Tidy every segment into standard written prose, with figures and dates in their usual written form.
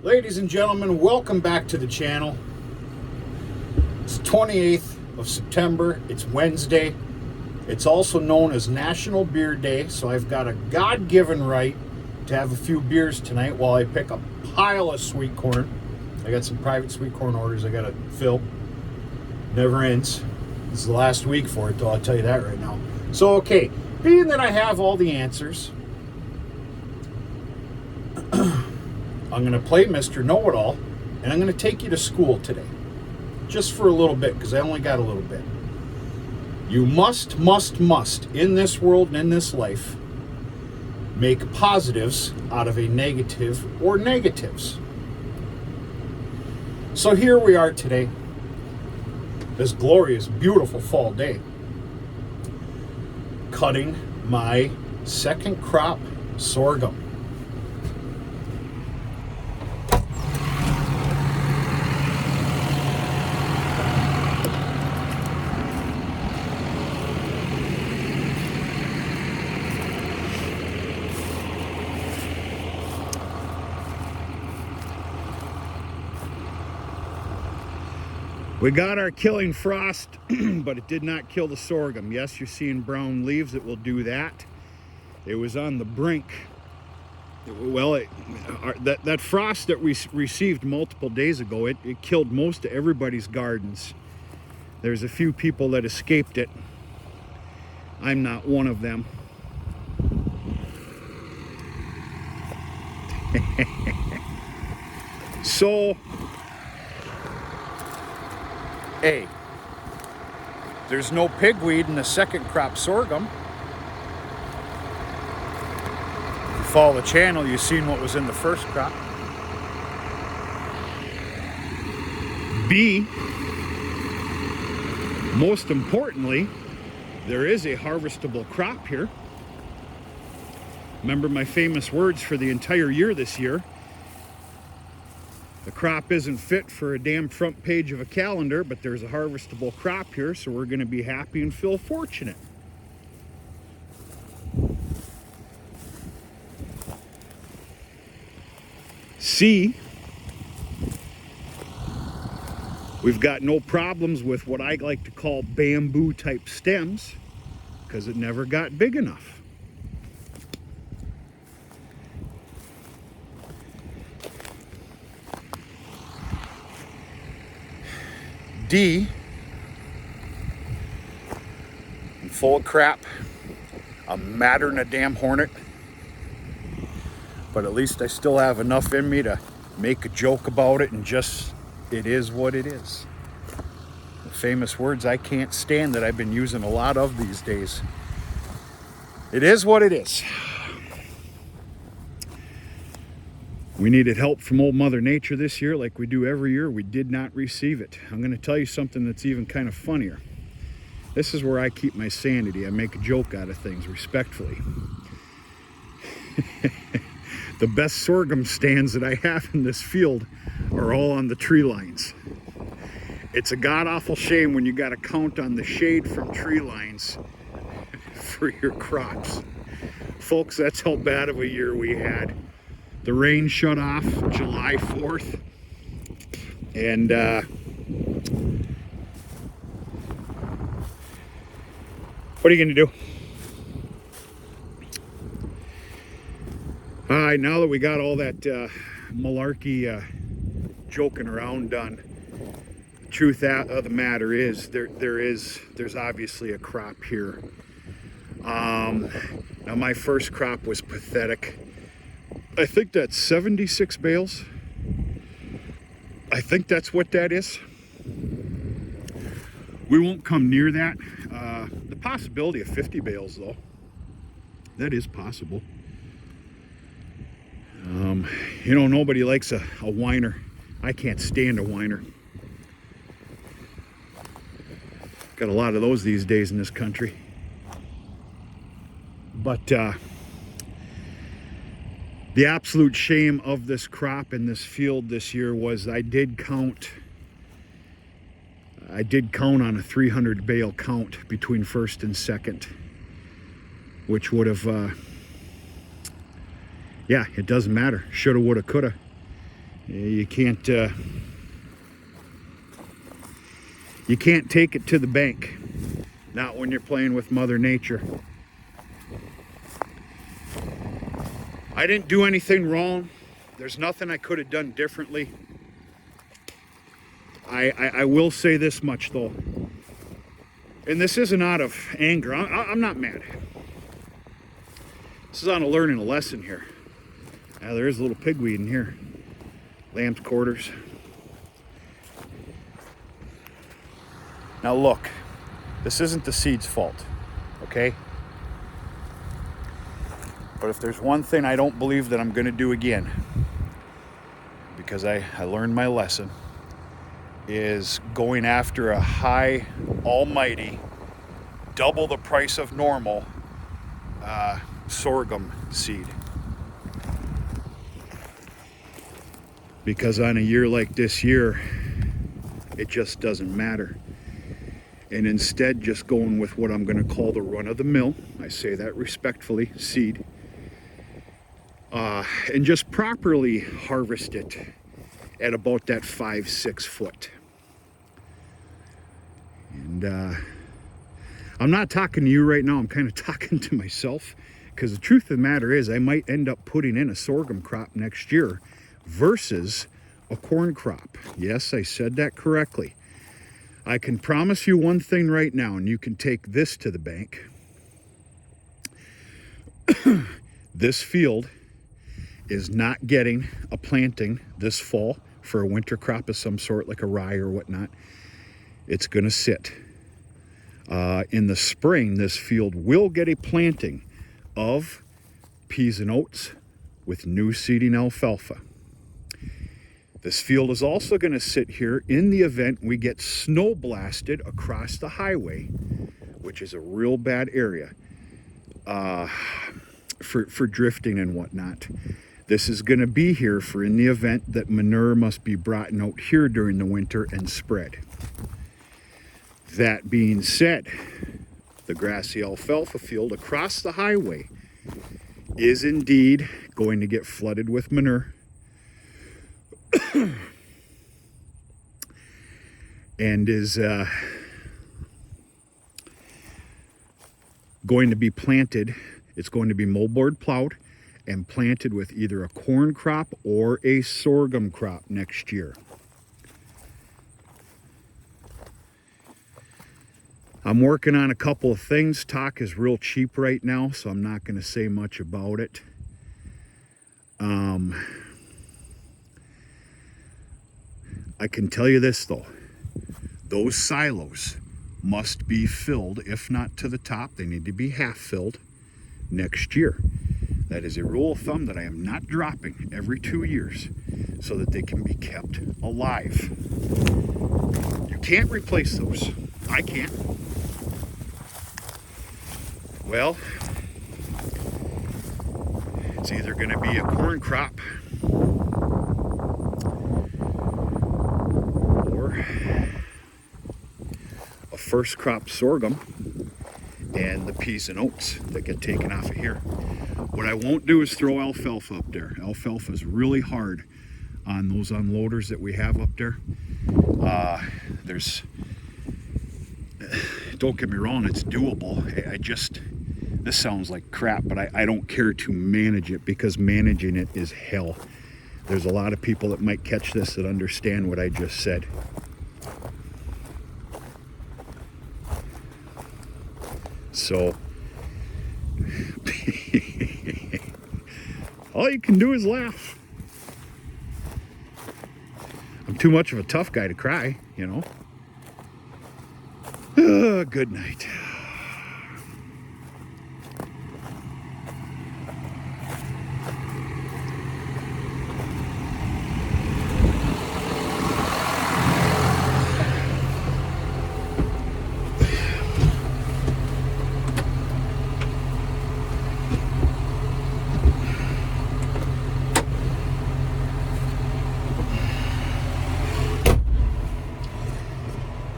Ladies and gentlemen, welcome back to the channel. It's 28th of September. It's Wednesday. It's also known as National Beer Day, so I've got a God-given right to have a few beers tonight while I pick a pile of sweet corn. I got some private sweet corn orders I gotta fill. Never ends. This is the last week for it, though, I'll tell you that right now. So, okay, being that I have all the answers, I'm going to play Mr. Know-It-All, and I'm going to take you to school today. Just for a little bit, because I only got a little bit. You must, in this world and in this life, make positives out of a negative or negatives. So here we are today, this glorious, beautiful fall day, cutting my second crop sorghum. We got our killing frost, but it did not kill the sorghum. Yes, you're seeing brown leaves. It will do that. It was on the brink. Well, that frost that we received multiple days ago, it killed most of everybody's gardens. There's a few people that escaped it. I'm not one of them. So, A, there's no pigweed in the second crop sorghum. If you follow the channel, you've seen what was in the first crop. B, most importantly, there is a harvestable crop here. Remember my famous words for the entire year this year. The crop isn't fit for a damn front page of a calendar, but there's a harvestable crop here, so we're going to be happy and feel fortunate. C, we've got no problems with what I like to call bamboo type stems, because it never got big enough. D, I'm full of crap. I'm madder than a damn hornet. But at least I still have enough in me to make a joke about it and just, it is what it is. The famous words I can't stand that I've been using a lot of these days. It is what it is. We needed help from old Mother Nature this year like we do every year. We did not receive it. I'm going to tell you something that's even kind of funnier. This is where I keep my sanity. I make a joke out of things respectfully. The best sorghum stands that I have in this field are all on the tree lines. It's a god-awful shame when you got to count on the shade from tree lines for your crops. Folks, that's how bad of a year we had. The rain shut off July 4th, and what are you going to do? All right, now that we got all that malarkey joking around done, the truth of the matter is there's obviously a crop here. Now my first crop was pathetic. I think that's 76 bales. I think that's what that is. We won't come near that. The possibility of 50 bales, though. That is possible. You know, nobody likes a whiner. I can't stand a whiner. Got a lot of those these days in this country. But the absolute shame of this crop in this field this year was I did count on a 300 bale count between first and second, which would have, yeah, it doesn't matter. Shoulda, woulda, coulda. You can't take it to the bank. Not when you're playing with Mother Nature. I didn't do anything wrong. There's nothing I could have done differently. I will say this much though, and this isn't out of anger. I'm not mad. This is on a learning a lesson here. Now there is a little pigweed in here. Lamb's quarters. Now look, this isn't the seed's fault, okay? But if there's one thing I don't believe that I'm going to do again, because I learned my lesson, is going after a high, almighty, double the price of normal sorghum seed. Because on a year like this year, it just doesn't matter. And instead, just going with what I'm going to call the run-of-the-mill, I say that respectfully, seed, and just properly harvest it at about that 5-6 foot. And I'm not talking to you right now, I'm kind of talking to myself, because the truth of the matter is I might end up putting in a sorghum crop next year versus a corn crop. Yes, I said that correctly. I can promise you one thing right now, and you can take this to the bank. This field is not getting a planting this fall for a winter crop of some sort, like a rye or whatnot. It's going to sit. In the spring, this field will get a planting of peas and oats with new seeding alfalfa. This field is also going to sit here in the event we get snow blasted across the highway, which is a real bad area for drifting and whatnot. This is going to be here for in the event that manure must be brought out here during the winter and spread. That being said, the grassy alfalfa field across the highway is indeed going to get flooded with manure. And is going to be planted. It's going to be moldboard plowed and planted with either a corn crop or a sorghum crop next year. I'm working on a couple of things. Talk is real cheap right now, so I'm not going to say much about it. I can tell you this though, those silos must be filled, if not to the top, they need to be half filled next year. That is a rule of thumb that I am not dropping every 2 years so that they can be kept alive. You can't replace those. I can't. Well, it's either going to be a corn crop or a first crop sorghum and the peas and oats that get taken off of here. What I won't do is throw alfalfa up there. Alfalfa is really hard on those unloaders that we have up there. Don't get me wrong, it's doable. This sounds like crap, but I don't care to manage it because managing it is hell. There's a lot of people that might catch this that understand what I just said. So, all you can do is laugh. I'm too much of a tough guy to cry, you know. Good night.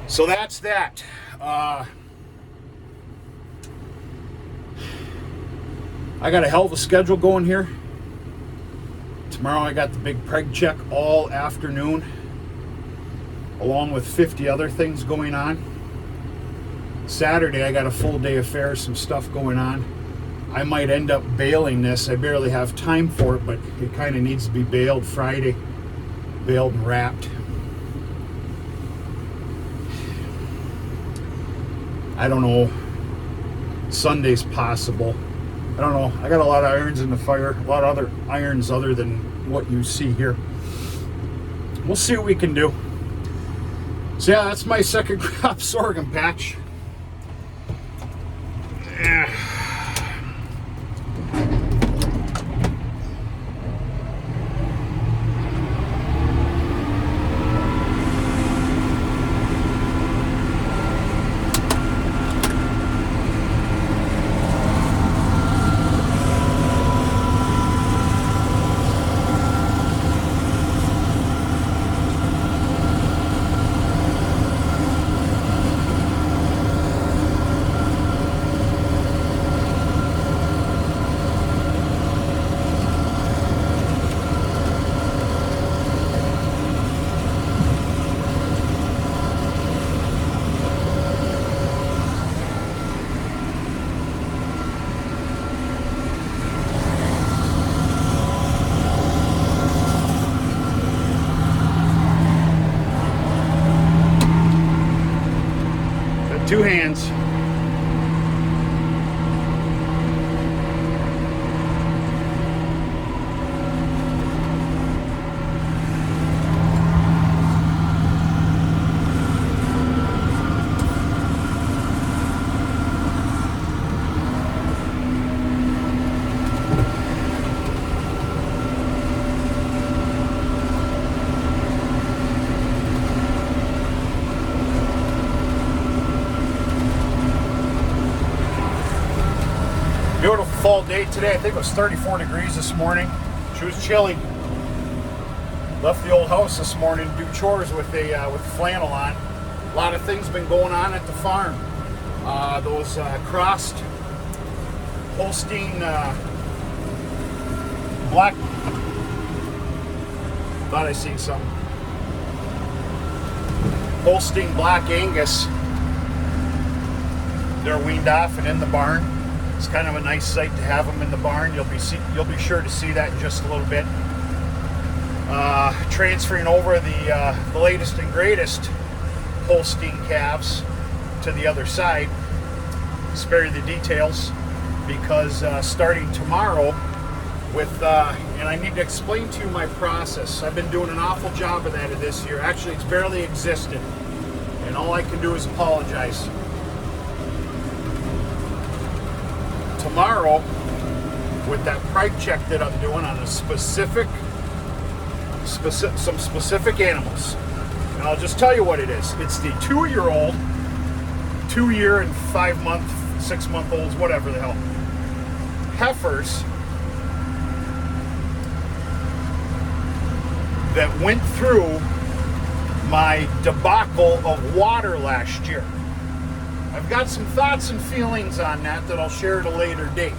So that's that. I got a hell of a schedule going here. Tomorrow I got the big preg check all afternoon, along with 50 other things going on. Saturday I got a full day of fair, some stuff going on. I might end up baling this. I barely have time for it, but it kind of needs to be baled Friday. Baled and wrapped. I don't know. Sunday's possible. I don't know. I got a lot of irons in the fire. A lot of other irons other than what you see here. We'll see what we can do. So yeah, that's my second crop sorghum patch. Two hands. Beautiful fall day today. I think it was 34 degrees this morning. She was chilly. Left the old house this morning to do chores with flannel on. A lot of things been going on at the farm. Those crossed Holstein black. Thought I seen something. Holstein black Angus. They're weaned off and in the barn. It's kind of a nice sight to have them in the barn. You'll be sure to see that in just a little bit. Transferring over the latest and greatest Holstein calves to the other side. Spare you the details because starting tomorrow and I need to explain to you my process. I've been doing an awful job of that this year. Actually, it's barely existed, and all I can do is apologize. Tomorrow, with that preg check that I'm doing on some specific animals, and I'll just tell you what it is. It's the 2-year-old, 2-year and 5-month, 6-month-olds, whatever the hell, heifers that went through my debacle of water last year. I've got some thoughts and feelings on that I'll share at a later date.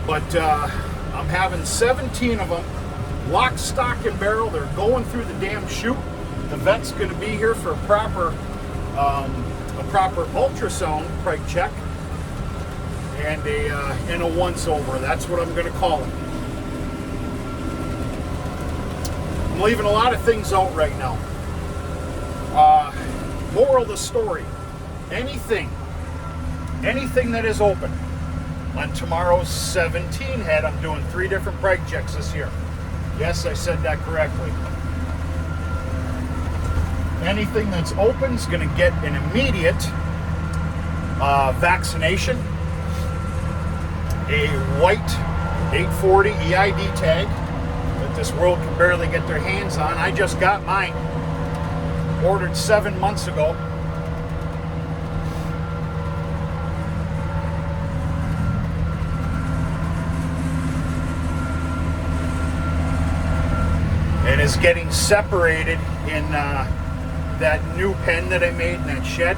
But I'm having 17 of them, lock, stock, and barrel. They're going through the damn chute. The vet's going to be here for a proper ultrasound preg check and a once-over. That's what I'm going to call it. I'm leaving a lot of things out right now. Moral of the story, anything that is open on tomorrow's 17 head, I'm doing 3 different preg checks this year. Yes, I said that correctly. Anything that's open is going to get an immediate vaccination, a white 840 EID tag that this world can barely get their hands on. I just got mine. Ordered 7 months ago. And is getting separated in that new pen that I made in that shed.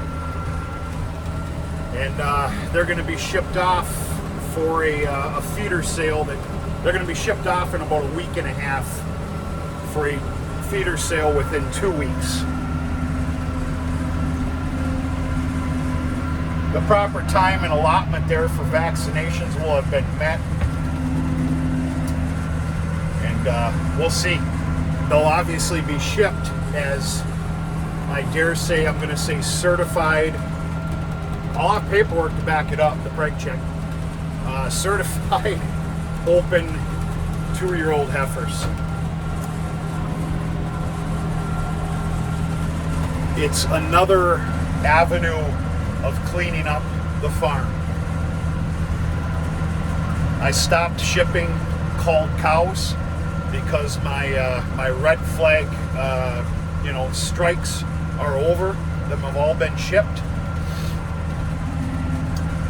And they're going to be shipped off for a feeder sale that they're going to be shipped off in about a week and a half for a feeder sale within 2 weeks. The proper time and allotment there for vaccinations will have been met, and we'll see. They'll obviously be shipped as, I dare say, I'm going to say certified. I'll have paperwork to back it up, the preg check. Certified open 2-year-old heifers. It's another avenue of cleaning up the farm. I stopped shipping culled cows because my red flag strikes are over. Them have all been shipped.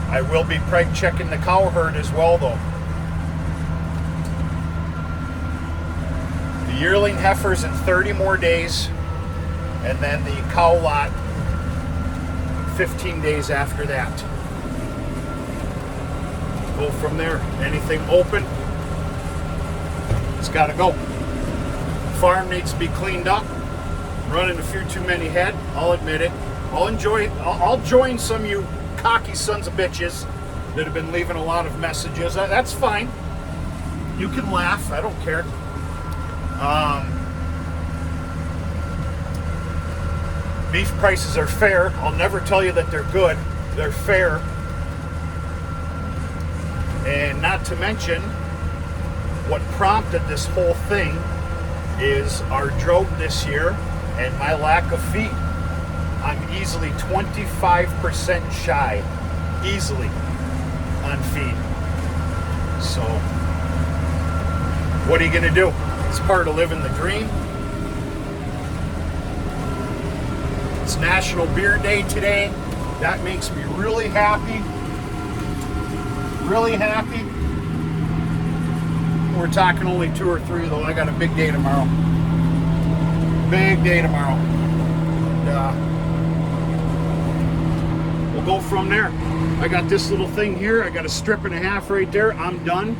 I will be preg checking the cow herd as well, though. The yearling heifers in 30 more days, and then the cow lot 15 days after that. Go from there. Anything open, it's got to go. Farm needs to be cleaned up. Running a few too many head, I'll admit it. I'll join some of you cocky sons of bitches that have been leaving a lot of messages. That's fine. You can laugh. I don't care. Beef prices are fair. I'll never tell you that they're good. They're fair. And not to mention, what prompted this whole thing is our drought this year and my lack of feed. I'm easily 25% shy, easily, on feed. So, what are you gonna do? It's part of living the dream. It's National Beer Day today. That makes me really happy. Really happy. We're talking only 2 or 3 though. I got a big day tomorrow. Big day tomorrow. And, we'll go from there. I got this little thing here. I got a strip and a half right there. I'm done.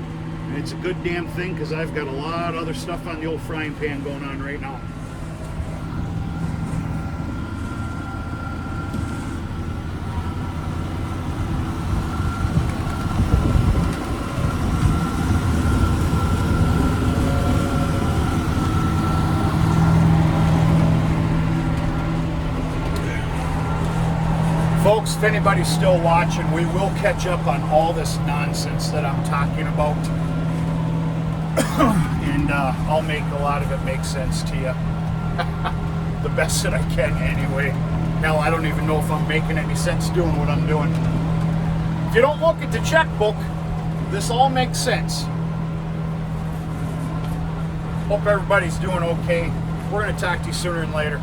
And it's a good damn thing because I've got a lot of other stuff on the old frying pan going on right now. Folks, if anybody's still watching, we will catch up on all this nonsense that I'm talking about. And I'll make a lot of it make sense to you. The best that I can anyway. Hell, I don't even know if I'm making any sense doing what I'm doing. If you don't look at the checkbook, this all makes sense. Hope everybody's doing okay. We're going to talk to you sooner than later.